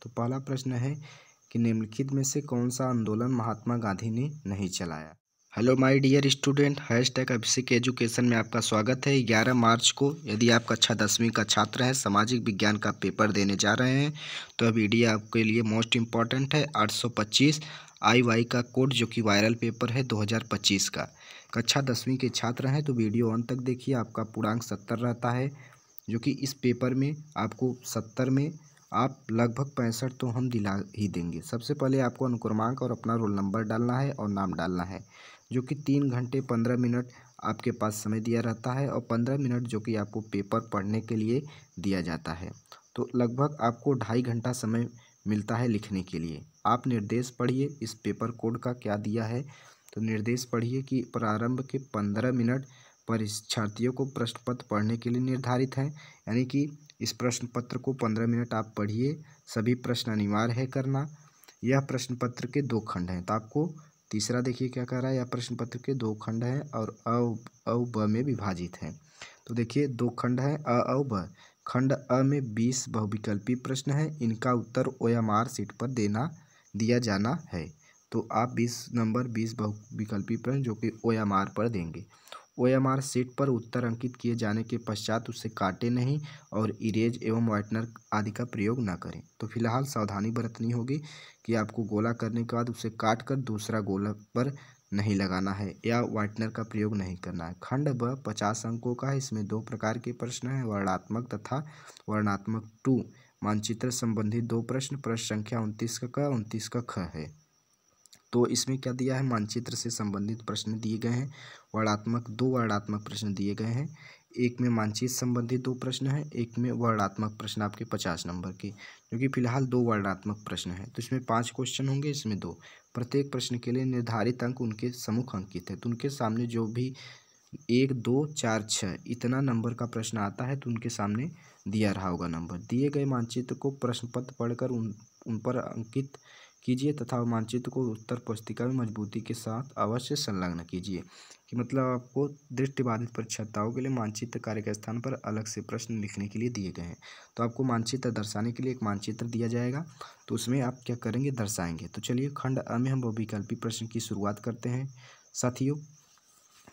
तो पहला प्रश्न है कि निम्नलिखित में से कौन सा आंदोलन महात्मा गांधी ने नहीं चलाया। Hello my dear student, hashtag Abhishek education में आपका स्वागत है। 11 मार्च को यदि आप कक्षा 10वीं का छात्र हैं, सामाजिक विज्ञान का पेपर देने जा रहे हैं, तो यह वीडियो आपके लिए मोस्ट इम्पॉर्टेंट है। 825 IY का कोड जो कि वायरल पेपर है 2025 का। कक्षा 10वीं के छात्र हैं तो वीडियो अंत तक देखिए। आपका पूर्णांक 70 रहता है, जो कि इस पेपर में आपको 70 में आप लगभग 65 तो हम दिला ही देंगे। सबसे पहले आपको अनुक्रमांक और अपना रोल नंबर डालना है और नाम डालना है, जो कि 3 घंटे 15 मिनट आपके पास समय दिया रहता है और 15 मिनट जो कि आपको पेपर पढ़ने के लिए दिया जाता है। तो लगभग आपको 2.5 घंटा समय मिलता है लिखने के लिए। आप निर्देश पढ़िए इस पेपर कोड का क्या दिया है। तो निर्देश पढ़िए कि प्रारंभ के 15 मिनट परीक्षार्थियों को प्रश्न पत्र पढ़ने के लिए निर्धारित हैं, यानी कि इस प्रश्न पत्र को 15 मिनट आप पढ़िए। सभी प्रश्न अनिवार्य है करना। यह प्रश्न पत्र के 2 खंड हैं, तो आपको तीसरा देखिए क्या कह रहा है। यह प्रश्न पत्र के 2 खंड हैं और अ ब में विभाजित हैं। तो देखिए 2 खंड हैं अ और ब। खंड अ में 20 बहुविकल्पी प्रश्न हैं, इनका उत्तर OMR शीट पर दिया जाना है। तो आप 20 नंबर 20 बहुविकल्पी प्रश्न जो कि OMR पर देंगे। OMR शीट पर उत्तर अंकित किए जाने के पश्चात उसे काटे नहीं और इरेज एवं व्हाइटनर आदि का प्रयोग न करें। तो फिलहाल सावधानी बरतनी होगी कि आपको गोला करने के बाद उसे काट कर दूसरा गोला पर नहीं लगाना है या व्हाइटनर का प्रयोग नहीं करना है। खंड ब 50 अंकों का है। इसमें 2 प्रकार के प्रश्न हैं, वर्णात्मक तथा वर्णात्मक 2। मानचित्र संबंधित 2 प्रश्न। प्रश्न संख्या 29 का क 29 का ख है। तो इसमें क्या दिया है, मानचित्र से संबंधित प्रश्न दिए गए हैं। वर्णात्मक 2 वर्णात्मक प्रश्न दिए गए हैं। एक में मानचित्र संबंधित 2 प्रश्न हैं, एक में वर्णात्मक प्रश्न आपके 50 नंबर के, जो कि फिलहाल 2 वर्णात्मक प्रश्न हैं। तो इसमें 5 क्वेश्चन होंगे, इसमें 2। प्रत्येक प्रश्न के लिए निर्धारित अंक उनके सम्मुख अंकित है। तो उनके सामने जो भी 1 2 4 6 इतना नंबर का प्रश्न आता है तो उनके सामने दिया रहा होगा नंबर। दिए गए मानचित्र को प्रश्न पत्र पढ़कर उन पर अंकित कीजिए तथा मानचित्र को उत्तर पुस्तिका में मजबूती के साथ अवश्य संलग्न कीजिए। कि मतलब आपको दृष्टिबाधित परीक्षार्थियों के लिए मानचित्र कार्य के स्थान पर अलग से प्रश्न लिखने के लिए दिए गए हैं। तो आपको मानचित्र दर्शाने के लिए एक मानचित्र दिया जाएगा, तो उसमें आप क्या करेंगे, दर्शाएंगे। तो चलिए खंड अ में हम बहुविकल्पी प्रश्न की शुरुआत करते हैं। साथियों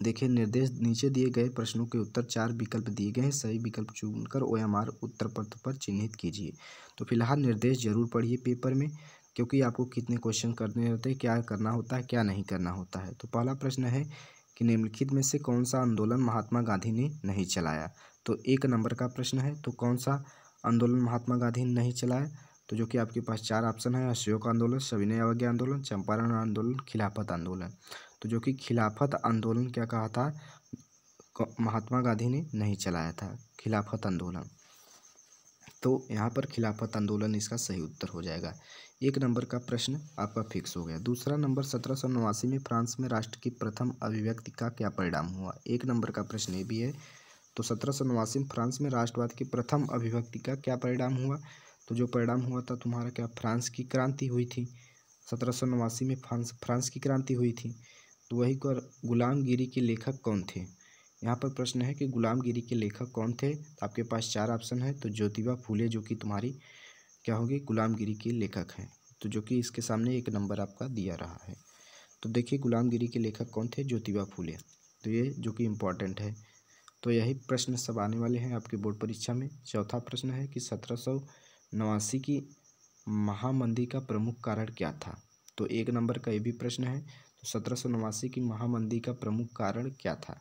देखिए, निर्देश नीचे दिए गए प्रश्नों के उत्तर 4 विकल्प दिए गए हैं। सही विकल्प चुनकर OMR उत्तर पत्र पर चिन्हित कीजिए। तो फिलहाल निर्देश जरूर पढ़िए पेपर में, क्योंकि आपको कितने क्वेश्चन करने होते हैं, क्या करना होता है, क्या नहीं करना होता है। तो पहला प्रश्न है कि निम्नलिखित में से कौन सा आंदोलन महात्मा गांधी ने नहीं चलाया। तो 1 नंबर का प्रश्न है, तो कौन सा आंदोलन महात्मा गांधी ने नहीं चलाया। तो जो कि आपके पास 4 ऑप्शन है, अशोक आंदोलन, सविनय अवज्ञा आंदोलन, चंपारण आंदोलन, खिलाफत आंदोलन। तो जो कि खिलाफत आंदोलन क्या कहा था, महात्मा गांधी ने नहीं चलाया था खिलाफत आंदोलन। तो यहाँ पर खिलाफत आंदोलन इसका सही उत्तर हो जाएगा। 1 नंबर का प्रश्न आपका फिक्स हो गया। दूसरा नंबर 1789 में फ्रांस में राष्ट्र की प्रथम अभिव्यक्ति का क्या परिणाम हुआ। 1 नंबर का प्रश्न ये भी है। तो 1789 में फ्रांस में राष्ट्रवाद की प्रथम अभिव्यक्ति का क्या परिणाम हुआ। तो जो परिणाम हुआ था तुम्हारा क्या, फ्रांस की क्रांति हुई थी। 1789 में फ्रांस की क्रांति हुई थी। तो वही कर गुलामगिरी के लेखक कौन थे। यहाँ पर प्रश्न है कि गुलामगिरी के लेखक कौन थे। तो आपके पास 4 ऑप्शन है। तो ज्योतिबा फूले जो कि तुम्हारी क्या होगी, गुलामगिरी के लेखक हैं। तो जो कि इसके सामने 1 नंबर आपका दिया रहा है। तो देखिए गुलामगिरी के लेखक कौन थे, ज्योतिबा फूले। तो ये जो कि इम्पोर्टेंट है। तो यही प्रश्न सब आने वाले हैं आपके बोर्ड परीक्षा में। चौथा प्रश्न है कि 1789 की महामंदी का प्रमुख कारण क्या था। तो 1 नंबर का ये भी प्रश्न है। तो 1789 की महामंदी का प्रमुख कारण क्या था।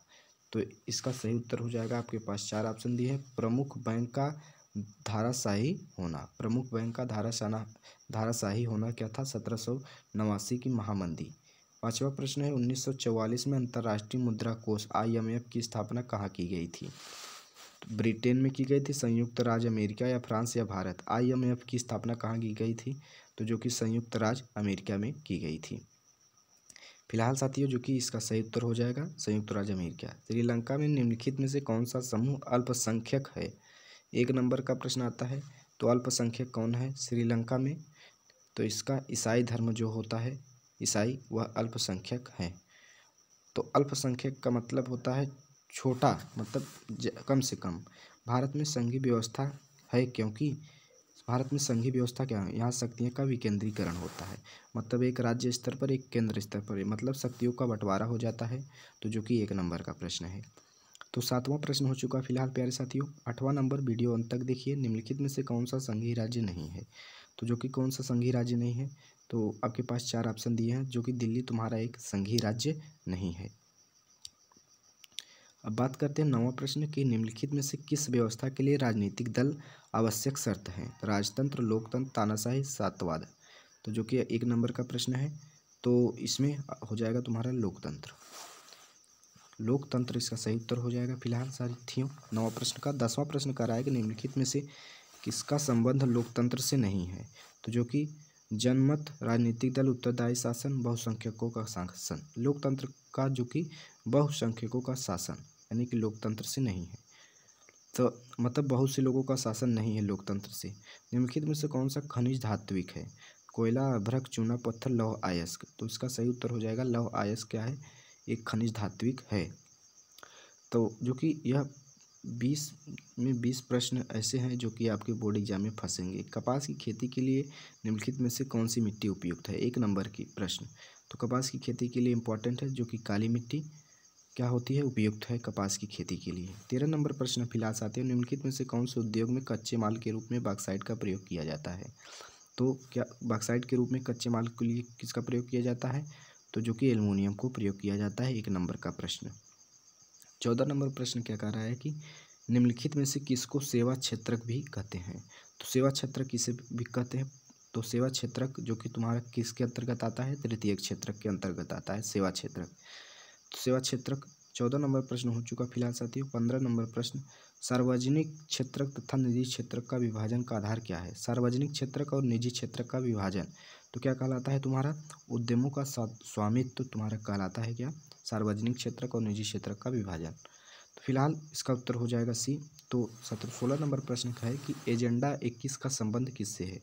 तो इसका सही उत्तर हो जाएगा, आपके पास 4 ऑप्शन दिए हैं। प्रमुख बैंक का धाराशाही होना। प्रमुख बैंक का धाराशाही होना क्या था, 1789 की महामंदी। 5वां प्रश्न है 1944 में अंतर्राष्ट्रीय मुद्रा कोष IMF की स्थापना कहाँ की गई थी। तो ब्रिटेन में की गई थी, संयुक्त राज्य अमेरिका या फ्रांस या भारत। IMF की स्थापना कहाँ की गई थी। तो जो कि संयुक्त राज्य अमेरिका में की गई थी। फिलहाल साथियों जो कि इसका सही उत्तर हो जाएगा संयुक्त राज्य अमेरिका। श्रीलंका में निम्नलिखित में से कौन सा समूह अल्पसंख्यक है। 1 नंबर का प्रश्न आता है। तो अल्पसंख्यक कौन है श्रीलंका में। तो इसका ईसाई धर्म जो होता है, ईसाई, वह अल्पसंख्यक है। तो अल्पसंख्यक का मतलब होता है छोटा, मतलब कम से कम। भारत में संघीय व्यवस्था है क्योंकि भारत में संघीय व्यवस्था क्या है? यहाँ शक्तियों का विकेंद्रीकरण होता है, मतलब एक राज्य स्तर पर एक केंद्र स्तर पर, मतलब शक्तियों का बंटवारा हो जाता है, तो जो कि 1 नंबर का प्रश्न है। तो 7वां प्रश्न हो चुका फिलहाल प्यारे साथियों। 8वां नंबर, वीडियो अंत तक देखिए। निम्नलिखित में से कौन सा संघीय राज्य नहीं है? तो जो कि कौन सा संघीय राज्य नहीं है, तो आपके पास 4 ऑप्शन दिए हैं, जो कि दिल्ली तुम्हारा एक संघीय राज्य नहीं है। अब बात करते हैं 9वां प्रश्न कि निम्नलिखित में से किस व्यवस्था के लिए राजनीतिक दल आवश्यक शर्त है? राजतंत्र, लोकतंत्र, तानाशाही, सात्यवाद। तो जो कि 1 नंबर का प्रश्न है, तो इसमें हो जाएगा तुम्हारा लोकतंत्र। लोकतंत्र इसका सही उत्तर हो जाएगा फिलहाल साथियों 9वां प्रश्न का। 10वां प्रश्न कह रहा है कि निम्नलिखित में से किसका संबंध लोकतंत्र से नहीं है? तो जो कि जनमत, राजनीतिक दल, उत्तरदायी शासन, बहुसंख्यकों का शासन। लोकतंत्र का जो कि बहुसंख्यकों का शासन, यानी कि लोकतंत्र से नहीं है, तो मतलब बहुत से लोगों का शासन नहीं है लोकतंत्र से। निम्नलिखित में से कौन सा खनिज धात्विक है? कोयला, अभ्रक, चूना पत्थर, लौह अयस्क। तो इसका सही उत्तर हो जाएगा लौह अयस्क क्या है? एक खनिज धात्विक है। तो जो कि यह 20 प्रश्न ऐसे हैं जो कि आपके बोर्ड एग्जाम में फंसेंगे। कपास की खेती के लिए निम्नलिखित में से कौन सी मिट्टी उपयुक्त है? 1 नंबर की प्रश्न। तो कपास की खेती के लिए इम्पोर्टेंट है जो कि काली मिट्टी क्या होती है? उपयुक्त है कपास की खेती के लिए। 13 नंबर प्रश्न फिलहाल आते हैं। निम्नलिखित में से कौन से उद्योग में कच्चे माल के रूप में बॉक्साइट का प्रयोग किया जाता है? तो क्या बॉक्साइट के रूप में कच्चे माल के लिए किसका प्रयोग किया जाता है? तो जो कि एल्युमिनियम को प्रयोग किया जाता है। 1 नंबर का प्रश्न। 14 नंबर प्रश्न क्या कह रहा है कि निम्नलिखित में से किसको सेवा क्षेत्रक भी कहते हैं? तो सेवा क्षेत्रक किसे भी कहते हैं? तो सेवा क्षेत्रक जो कि तुम्हारा किसके अंतर्गत आता है? तृतीयक क्षेत्रक के अंतर्गत आता है सेवा क्षेत्रक। तो सेवा क्षेत्रक 14 नंबर प्रश्न हो चुका फिलहाल साथियों। 15 नंबर प्रश्न, सार्वजनिक क्षेत्रक तथा निजी क्षेत्रक का विभाजन का आधार क्या है? सार्वजनिक क्षेत्रक और निजी क्षेत्रक का विभाजन तो क्या कहलाता है? तुम्हारा उद्यमों का स्वामित्व तुम्हारा कहलाता है क्या? सार्वजनिक क्षेत्रक और निजी क्षेत्रक का विभाजन। तो फिलहाल इसका उत्तर हो जाएगा सी। तो 16 नंबर प्रश्न का है कि एजेंडा 21 का संबंध किससे है?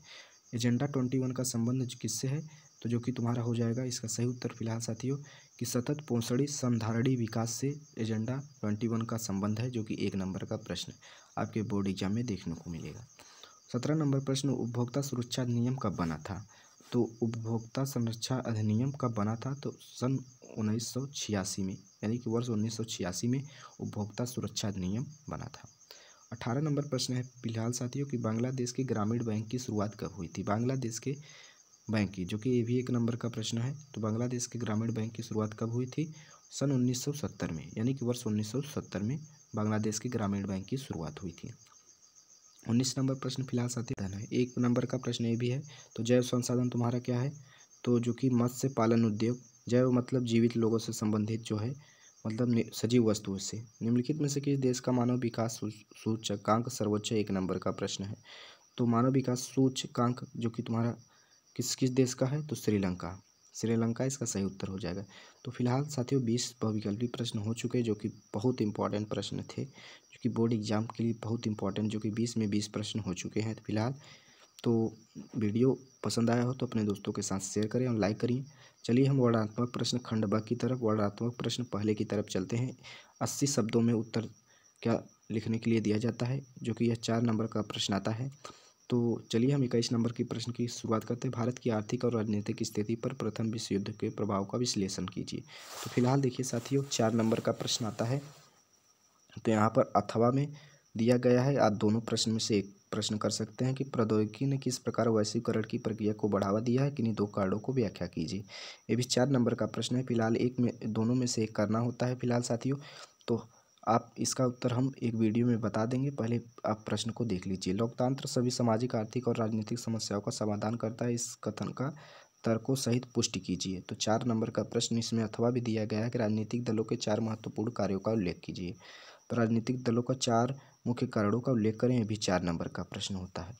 एजेंडा 21 का संबंध किससे है? तो जो कि तुम्हारा हो जाएगा इसका सही उत्तर फिलहाल साथियों कि सतत पोषणी संधारणी विकास से एजेंडा 21 का संबंध है, जो कि 1 नंबर का प्रश्न आपके बोर्ड एग्जाम में देखने को मिलेगा। 17 नंबर प्रश्न, उपभोक्ता सुरक्षा अधिनियम कब बना था? तो उपभोक्ता संरक्षा अधिनियम कब बना था? तो सन 1986 में, यानी कि वर्ष 1986 में उपभोक्ता सुरक्षा अधिनियम बना था। 18 नंबर प्रश्न है फिलहाल साथियों कि बांग्लादेश के ग्रामीण बैंक की शुरुआत कब हुई थी? बांग्लादेश के बैंक की, जो कि ये भी 1 नंबर का प्रश्न है। तो बांग्लादेश के ग्रामीण बैंक की शुरुआत कब हुई थी? सन 1970 में, यानी कि वर्ष 1970 में बांग्लादेश के ग्रामीण बैंक की शुरुआत हुई थी। 19 नंबर प्रश्न फिलहाल साथी है। 1 नंबर का प्रश्न ये भी है। तो जैव संसाधन तुम्हारा क्या है? तो जो कि मत्स्य पालन उद्योग। जैव मतलब जीवित लोगों से संबंधित जो है, मतलब सजीव वस्तुओं से। निम्नलिखित में से किस देश का मानव विकास सूचकांक सर्वोच्च? 1 नंबर का प्रश्न है। तो मानव विकास सूचकांक जो कि तुम्हारा किस किस देश का है? तो श्रीलंका। श्रीलंका इसका सही उत्तर हो जाएगा। तो फिलहाल साथियों 20 बहुविकल्पी प्रश्न हो चुके जो कि बहुत इंपॉर्टेंट प्रश्न थे, जो कि बोर्ड एग्जाम के लिए बहुत इंपॉर्टेंट, जो कि 20 में 20 प्रश्न हो चुके हैं फिलहाल। तो वीडियो पसंद आया हो तो अपने दोस्तों के साथ शेयर करें और लाइक करिए। चलिए हम वर्णनात्मक प्रश्न खंड ब की तरफ, वर्णनात्मक प्रश्न पहले की तरफ चलते हैं। 80 शब्दों में उत्तर क्या लिखने के लिए दिया जाता है, जो कि यह 4 नंबर का प्रश्न आता है। तो चलिए हम 21 नंबर के प्रश्न की शुरुआत करते हैं। भारत की आर्थिक और राजनीतिक स्थिति पर प्रथम विश्व युद्ध के प्रभाव का विश्लेषण कीजिए। तो फिलहाल देखिए साथियों 4 नंबर का प्रश्न आता है। तो यहाँ पर अथवा में दिया गया है, आप दोनों प्रश्न में से एक प्रश्न कर सकते हैं कि प्रौद्योगिकी ने किस प्रकार वैश्वीकरण की प्रक्रिया को बढ़ावा दिया है, किन्हीं 2 कारणों को व्याख्या कीजिए। ये भी 4 नंबर का प्रश्न है। फिलहाल एक में दोनों में से एक करना होता है फिलहाल साथियों। तो आप इसका उत्तर हम एक वीडियो में बता देंगे, पहले आप प्रश्न को देख लीजिए। लोकतंत्र सभी सामाजिक, आर्थिक और राजनीतिक समस्याओं का समाधान करता है, इस कथन का तर्कों सहित पुष्टि कीजिए। तो 4 नंबर का प्रश्न इसमें अथवा भी दिया गया है कि राजनीतिक दलों के 4 महत्वपूर्ण कार्यों का उल्लेख कीजिए। तो राजनीतिक दलों का 4 मुख्य कारणों का उल्लेख करें, ये भी 4 नंबर का प्रश्न होता है।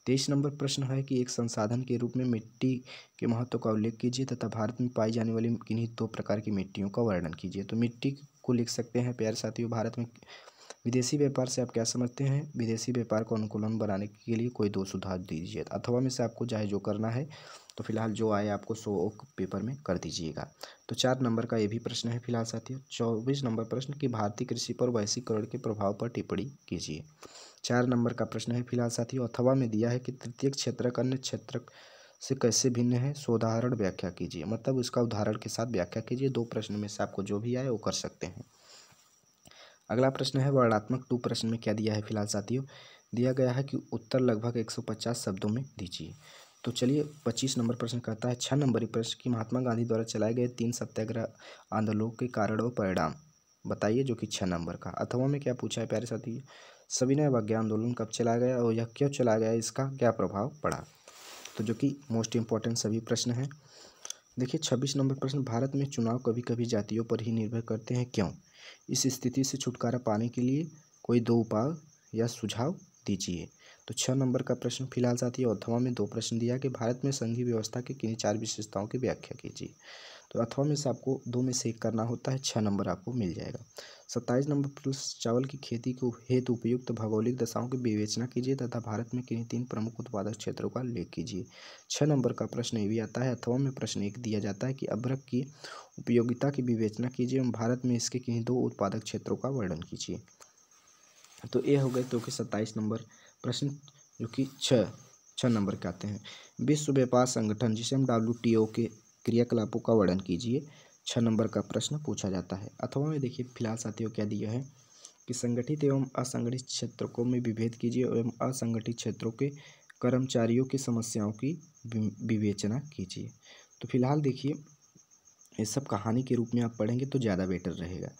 23 नंबर प्रश्न है कि एक संसाधन के रूप में मिट्टी के महत्व का उल्लेख कीजिए तथा भारत में पाई जाने वाली किन्हीं 2 प्रकार की मिट्टियों का वर्णन कीजिए। तो मिट्टी को लिख सकते हैं प्यारे साथियों भारत में। विदेशी व्यापार से आप क्या समझते हैं? विदेशी व्यापार को अनुकूलन बनाने के लिए कोई 2 सुझाव दीजिए। अथवा में से आपको चाहे जो करना है, तो फिलहाल जो आए आपको 100 पेपर में कर दीजिएगा। तो 4 नंबर का ये भी प्रश्न है फिलहाल साथियों। 24 नंबर प्रश्न कि भारतीय कृषि पर वैश्वीकरण के प्रभाव पर टिप्पणी कीजिए। 4 नंबर का प्रश्न है फिलहाल साथियों, अथवा में दिया है कि तृतीयक क्षेत्रक अन्य क्षेत्रक से कैसे भिन्न है, सोदाहरण व्याख्या कीजिए। मतलब उसका उदाहरण के साथ व्याख्या कीजिए। 2 प्रश्न में से आपको जो भी आए वो कर सकते हैं। अगला प्रश्न है वर्णनात्मक 2 प्रश्न में क्या दिया है फिलहाल साथियों, दिया गया है कि उत्तर लगभग 150 शब्दों में दीजिए। तो चलिए 25 नंबर प्रश्न कहता है 6 नंबरी प्रश्न कि महात्मा गांधी द्वारा चलाए गए 3 सत्याग्रह आंदोलनों के कारण और परिणाम बताइए, जो कि 6 नंबर का। अथवा में क्या पूछा है प्यारे साथी, सविनय अवज्ञा आंदोलन कब चलाया गया और यह क्यों चलाया गया, इसका क्या प्रभाव पड़ा। तो जो कि मोस्ट इम्पॉर्टेंट सभी प्रश्न हैं। देखिए 26 नंबर प्रश्न, भारत में चुनाव कभी कभी जातियों पर ही निर्भर करते हैं, क्यों। इस स्थिति से छुटकारा पाने के लिए कोई 2 उपाय या सुझाव दीजिए। तो 6 नंबर का प्रश्न फिलहाल साथी, अथवा में 2 प्रश्न दिया कि भारत में संघीय व्यवस्था की किन्हीं 4 विशेषताओं की व्याख्या कीजिए। तो अथवा में से आपको 2 में से 1 करना होता है, 6 नंबर आपको मिल जाएगा। 27 नंबर प्रश्न, चावल की खेती को हेतु उपयुक्त भौगोलिक दशाओं की विवेचना कीजिए तथा भारत में किन्हीं 3 प्रमुख उत्पादक क्षेत्रों का उल्लेख कीजिए। 6 नंबर का प्रश्न ये भी आता है, अथवा में प्रश्न 1 दिया जाता है कि अभ्रक की उपयोगिता की विवेचना कीजिए एवं भारत में इसके किन्हीं 2 उत्पादक क्षेत्रों का वर्णन कीजिए। तो ये हो गए तो कि 27 नंबर प्रश्न, जो कि 6 नंबर के आते हैं। विश्व व्यापार संगठन जिसे हम WTO के क्रियाकलापों का वर्णन कीजिए, 6 नंबर का प्रश्न पूछा जाता है। अथवा में देखिए फिलहाल साथियों क्या दिया है कि संगठित एवं असंगठित क्षेत्रों में विभेद कीजिए एवं असंगठित क्षेत्रों के कर्मचारियों की समस्याओं की विवेचना कीजिए। तो फिलहाल देखिए ये सब कहानी के रूप में आप पढ़ेंगे तो ज़्यादा बेटर रहेगा।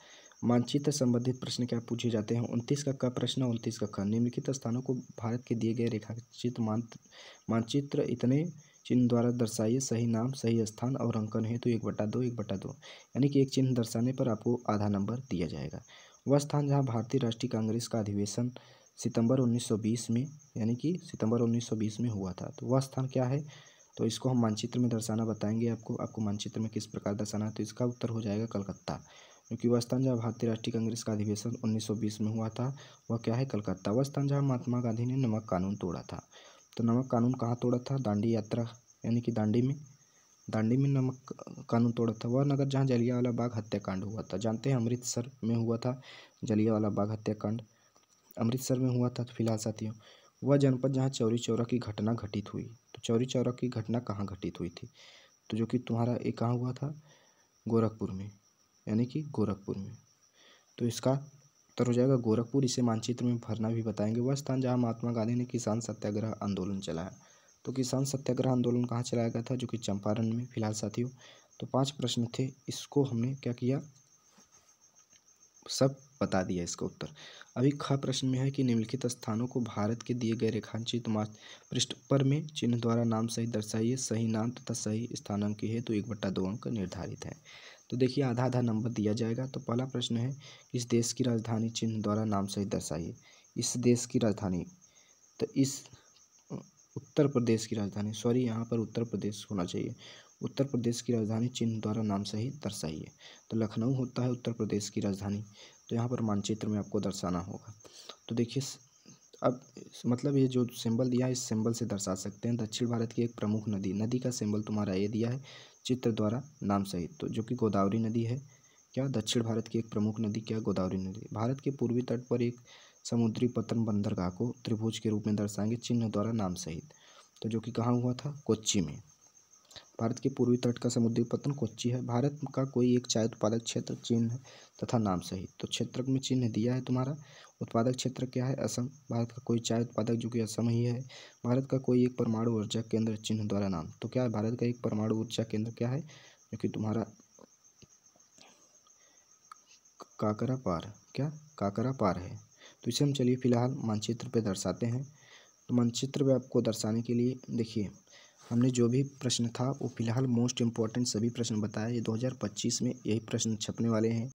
मानचित्र संबंधित प्रश्न क्या पूछे जाते हैं, 29 का क प्रश्न, 29 का ख, निम्नलिखित स्थानों को भारत के दिए गए रेखाचित मानचित्र इतने चिन्ह द्वारा दर्शाइए, सही नाम, सही स्थान और अंकन हेतु 1/2 1/2, यानी कि एक चिन्ह दर्शाने पर आपको आधा नंबर दिया जाएगा। वह स्थान जहाँ भारतीय राष्ट्रीय कांग्रेस का अधिवेशन सितंबर 1920 में, यानी कि सितंबर 1920 में हुआ था, तो वह स्थान क्या है। तो इसको हम मानचित्र में दर्शाना बताएंगे आपको मानचित्र में किस प्रकार दर्शाना है। तो इसका उत्तर हो जाएगा कलकत्ता, क्योंकि वह स्थान जहाँ भारतीय राष्ट्रीय कांग्रेस का अधिवेशन 1920 में हुआ था वह क्या है, कलकत्ता। वह स्थान जहाँ महात्मा गांधी ने नमक कानून तोड़ा था। तो नमक कानून कहाँ तोड़ा था, दांडी यात्रा, यानी कि दांडी में नमक कानून तोड़ा था। वह नगर जहाँ जलियांवाला बाग हत्याकांड हुआ था, जानते हैं अमृतसर में हुआ था जलियांवाला बाग हत्याकांड, अमृतसर में हुआ था। तो फिलहाल साथियों वह जनपद जहाँ चौरी चौरा की घटना घटित हुई, तो चौरी चौरा की घटना कहाँ घटित हुई थी, तो जो कि तुम्हारा ये कहाँ हुआ था, गोरखपुर में, यानी कि गोरखपुर में। तो इसका उत्तर हो जाएगा गोरखपुर। इसे मानचित्र में भरना भी बताएंगे। वह स्थान जहाँ महात्मा गांधी ने किसान सत्याग्रह आंदोलन चलाया, तो किसान सत्याग्रह आंदोलन कहाँ चलाया गया था, जो कि चंपारण में। फिलहाल साथियों तो 5 प्रश्न थे, इसको हमने क्या किया, सब बता दिया इसका उत्तर। अभी ख प्रश्न में है कि निम्नलिखित स्थानों को भारत के दिए गए रेखांकित पृष्ठ पर में चिन्ह द्वारा नाम सहित दर्शाइए, सही नाम तथा सही स्थानांक की हेतु 1/2 अंक निर्धारित है। तो देखिए आधा आधा नंबर दिया जाएगा। तो पहला प्रश्न है इस देश की राजधानी चिन्ह द्वारा नाम सहित दर्शाइए। इस देश की राजधानी, तो इस उत्तर प्रदेश की राजधानी, सॉरी यहाँ पर उत्तर प्रदेश होना चाहिए, उत्तर प्रदेश की राजधानी चिन्ह द्वारा नाम सहित दर्शाइए। तो लखनऊ होता है उत्तर प्रदेश की राजधानी, तो यहाँ पर मानचित्र में आपको दर्शाना होगा। तो देखिए अब मतलब ये जो सिंबल दिया है इस सिंबल से दर्शा सकते हैं। दक्षिण भारत की एक प्रमुख नदी का सिंबल तुम्हारा ये दिया है चित्र द्वारा नाम सहित, तो जो कि गोदावरी नदी है। क्या दक्षिण भारत की एक प्रमुख नदी क्या, गोदावरी नदी। भारत के पूर्वी तट पर एक समुद्री पतन बंदरगाह को त्रिभुज के रूप में दर्शाएंगे चिन्ह द्वारा नाम सहित, तो जो कि कहाँ हुआ था, कोच्चि में। भारत के पूर्वी तट का समुद्री पतन कोच्चि है। भारत का कोई एक चाय उत्पादक क्षेत्र चिन्ह तथा नाम सहित, तो क्षेत्र में चिन्ह दिया है तुम्हारा। उत्पादक क्षेत्र क्या है, असम। भारत का कोई चाय उत्पादक जो कि असम ही है। भारत का कोई एक परमाणु ऊर्जा केंद्र चिन्ह द्वारा नाम, तो क्या है, भारत का एक परमाणु ऊर्जा केंद्र क्या है, जो कि तुम्हारा काकरापार, क्या काकरापार है। तो इसे हम चलिए फिलहाल मानचित्र पे दर्शाते हैं। तो मानचित्र पे आपको दर्शाने के लिए देखिए हमने जो भी प्रश्न था वो फिलहाल मोस्ट इम्पॉर्टेंट सभी प्रश्न बताए। ये 2025 में यही प्रश्न छपने वाले हैं।